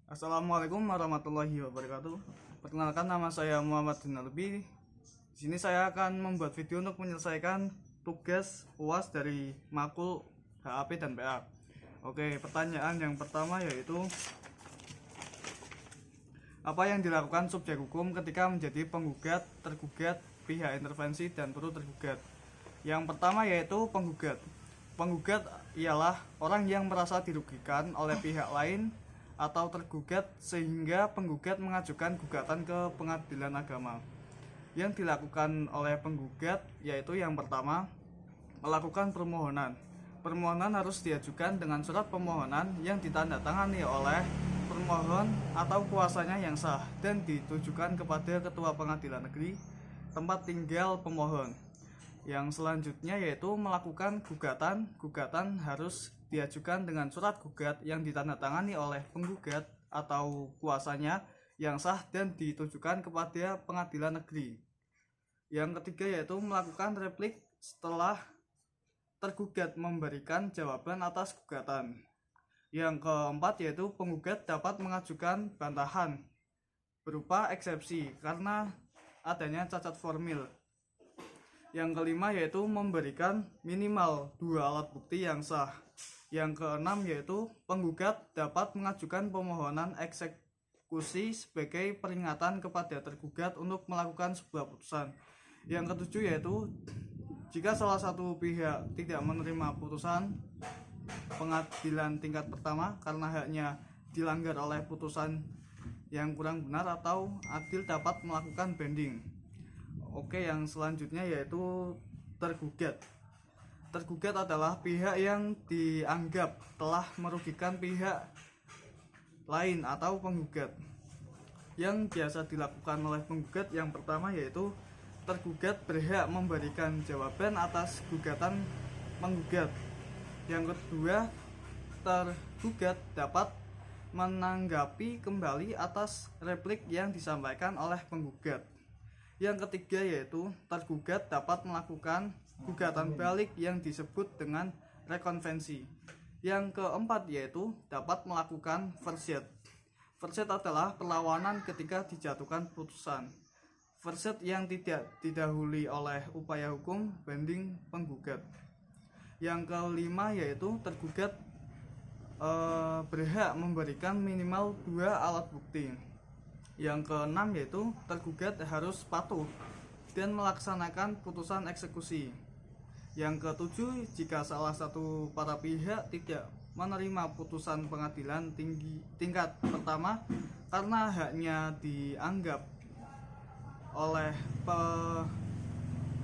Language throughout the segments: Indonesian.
Assalamualaikum warahmatullahi wabarakatuh. Perkenalkan, nama saya Muhammad Dinalbi. Di sini saya akan membuat video untuk menyelesaikan tugas UAS dari makul HAP dan PA. Oke, pertanyaan yang pertama yaitu apa yang dilakukan subjek hukum ketika menjadi penggugat, tergugat, pihak intervensi, dan turut tergugat? Yang pertama yaitu penggugat. Penggugat ialah orang yang merasa dirugikan oleh pihak lain atau tergugat sehingga penggugat mengajukan gugatan ke pengadilan agama. Yang dilakukan oleh penggugat yaitu yang pertama, melakukan permohonan. Permohonan harus diajukan dengan surat permohonan yang ditandatangani oleh permohon atau kuasanya yang sah dan ditujukan kepada ketua pengadilan negeri tempat tinggal pemohon. Yang selanjutnya yaitu melakukan gugatan. Gugatan harus diajukan dengan surat gugat yang ditandatangani oleh penggugat atau kuasanya yang sah dan ditujukan kepada pengadilan negeri. Yang ketiga yaitu melakukan replik setelah tergugat memberikan jawaban atas gugatan. Yang keempat yaitu penggugat dapat mengajukan bantahan berupa eksepsi karena adanya cacat formil. Yang kelima yaitu memberikan minimal 2 alat bukti yang sah. Yang keenam yaitu penggugat dapat mengajukan permohonan eksekusi sebagai peringatan kepada tergugat untuk melakukan sebuah putusan. Yang ketujuh yaitu jika salah satu pihak tidak menerima putusan pengadilan tingkat pertama karena haknya dilanggar oleh putusan yang kurang benar atau adil, dapat melakukan banding. Oke, yang selanjutnya yaitu tergugat. Tergugat adalah pihak yang dianggap telah merugikan pihak lain atau penggugat. Yang biasa dilakukan oleh penggugat yang pertama yaitu tergugat berhak memberikan jawaban atas gugatan penggugat. Yang kedua, tergugat dapat menanggapi kembali atas replik yang disampaikan oleh penggugat. Yang ketiga yaitu tergugat dapat melakukan gugatan balik yang disebut dengan rekonvensi. Yang keempat yaitu dapat melakukan verset. Verset adalah perlawanan ketika dijatuhkan putusan. Verset yang tidak didahului oleh upaya hukum banding penggugat. Yang kelima yaitu tergugat berhak memberikan minimal 2 alat bukti. Yang keenam yaitu tergugat harus patuh dan melaksanakan putusan eksekusi. Yang ketujuh, jika salah satu para pihak tidak menerima putusan pengadilan tingkat pertama karena haknya dianggap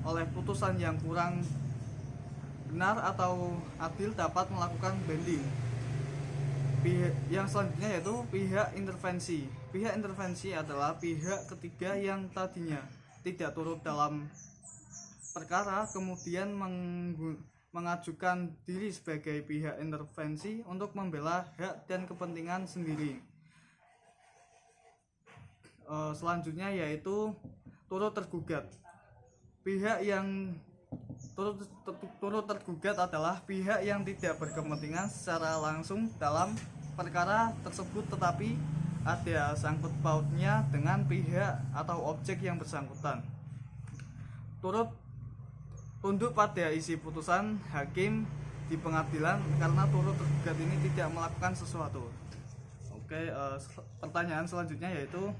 oleh putusan yang kurang benar atau adil, dapat melakukan banding. Yang selanjutnya yaitu pihak intervensi. Pihak intervensi adalah pihak ketiga yang tadinya tidak turut dalam perkara kemudian mengajukan diri sebagai pihak intervensi untuk membela hak dan kepentingan sendiri. Selanjutnya yaitu turut tergugat. Pihak yang turut tergugat adalah pihak yang tidak berkepentingan secara langsung dalam perkara tersebut tetapi ada sangkut pautnya dengan pihak atau objek yang bersangkutan. Turut tunduk pada isi putusan hakim di pengadilan karena turut tergugat ini tidak melakukan sesuatu. Oke, pertanyaan selanjutnya yaitu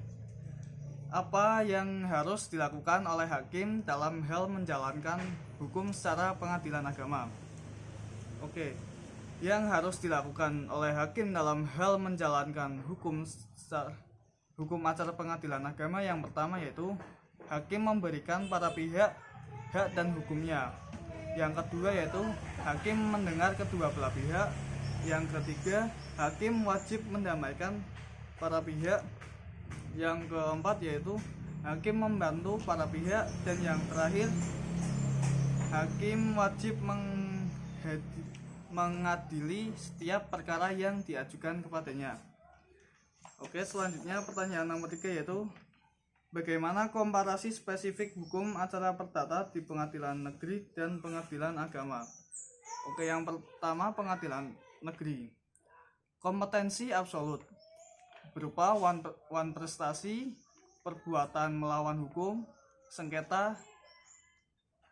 apa yang harus dilakukan oleh hakim dalam hal menjalankan hukum secara pengadilan agama? Oke, yang harus dilakukan oleh hakim dalam hal menjalankan hukum acara pengadilan agama yang pertama yaitu hakim memberikan para pihak hak dan hukumnya. Yang kedua yaitu hakim mendengar kedua belah pihak. Yang ketiga, hakim wajib mendamaikan para pihak. Yang keempat yaitu hakim membantu para pihak. Dan yang terakhir, hakim wajib mengadili setiap perkara yang diajukan kepadanya. Oke, selanjutnya pertanyaan nomor 3 yaitu bagaimana komparasi spesifik hukum acara perdata di pengadilan negeri dan pengadilan agama? Oke, yang pertama pengadilan negeri. Kompetensi absolut. berupa wan prestasi, perbuatan melawan hukum, sengketa,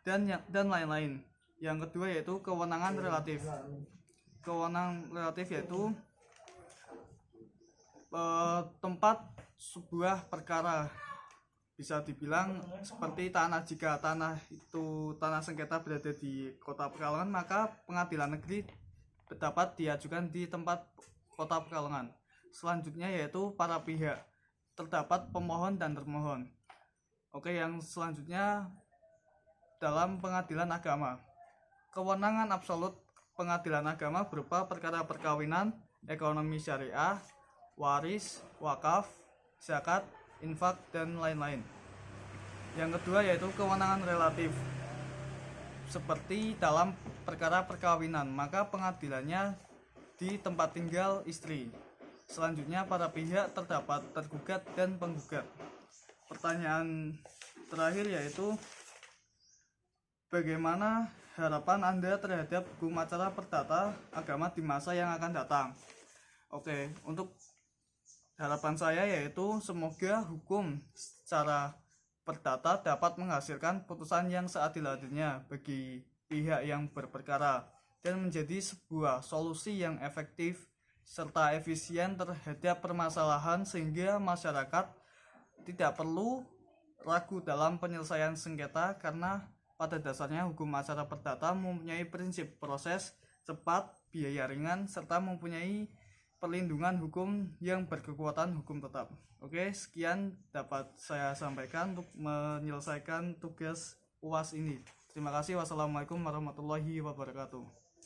dan lain-lain. Yang kedua yaitu kewenangan relatif. Kewenangan relatif yaitu tempat sebuah perkara, bisa dibilang seperti tanah. Jika tanah sengketa berada di kota Pekalongan, maka pengadilan negeri dapat diajukan di tempat kota Pekalongan. Selanjutnya yaitu para pihak, terdapat pemohon dan termohon. Oke, yang selanjutnya dalam pengadilan agama, kewenangan absolut pengadilan agama berupa perkara perkawinan, ekonomi syariah, waris, wakaf, zakat, infak, dan lain-lain. Yang kedua yaitu kewenangan relatif, seperti dalam perkara perkawinan, maka pengadilannya di tempat tinggal istri. Selanjutnya para pihak, terdapat tergugat dan penggugat. Pertanyaan terakhir yaitu bagaimana harapan Anda terhadap hukum acara perdata agama di masa yang akan datang? Oke, untuk harapan saya yaitu semoga hukum secara perdata dapat menghasilkan putusan yang seadil-adilnya bagi pihak yang berperkara dan menjadi sebuah solusi yang efektif serta efisien terhadap permasalahan, sehingga masyarakat tidak perlu ragu dalam penyelesaian sengketa, karena pada dasarnya hukum acara perdata mempunyai prinsip proses cepat, biaya ringan, serta mempunyai perlindungan hukum yang berkekuatan hukum tetap. Oke, sekian dapat saya sampaikan untuk menyelesaikan tugas UAS ini. Terima kasih. Wassalamualaikum warahmatullahi wabarakatuh.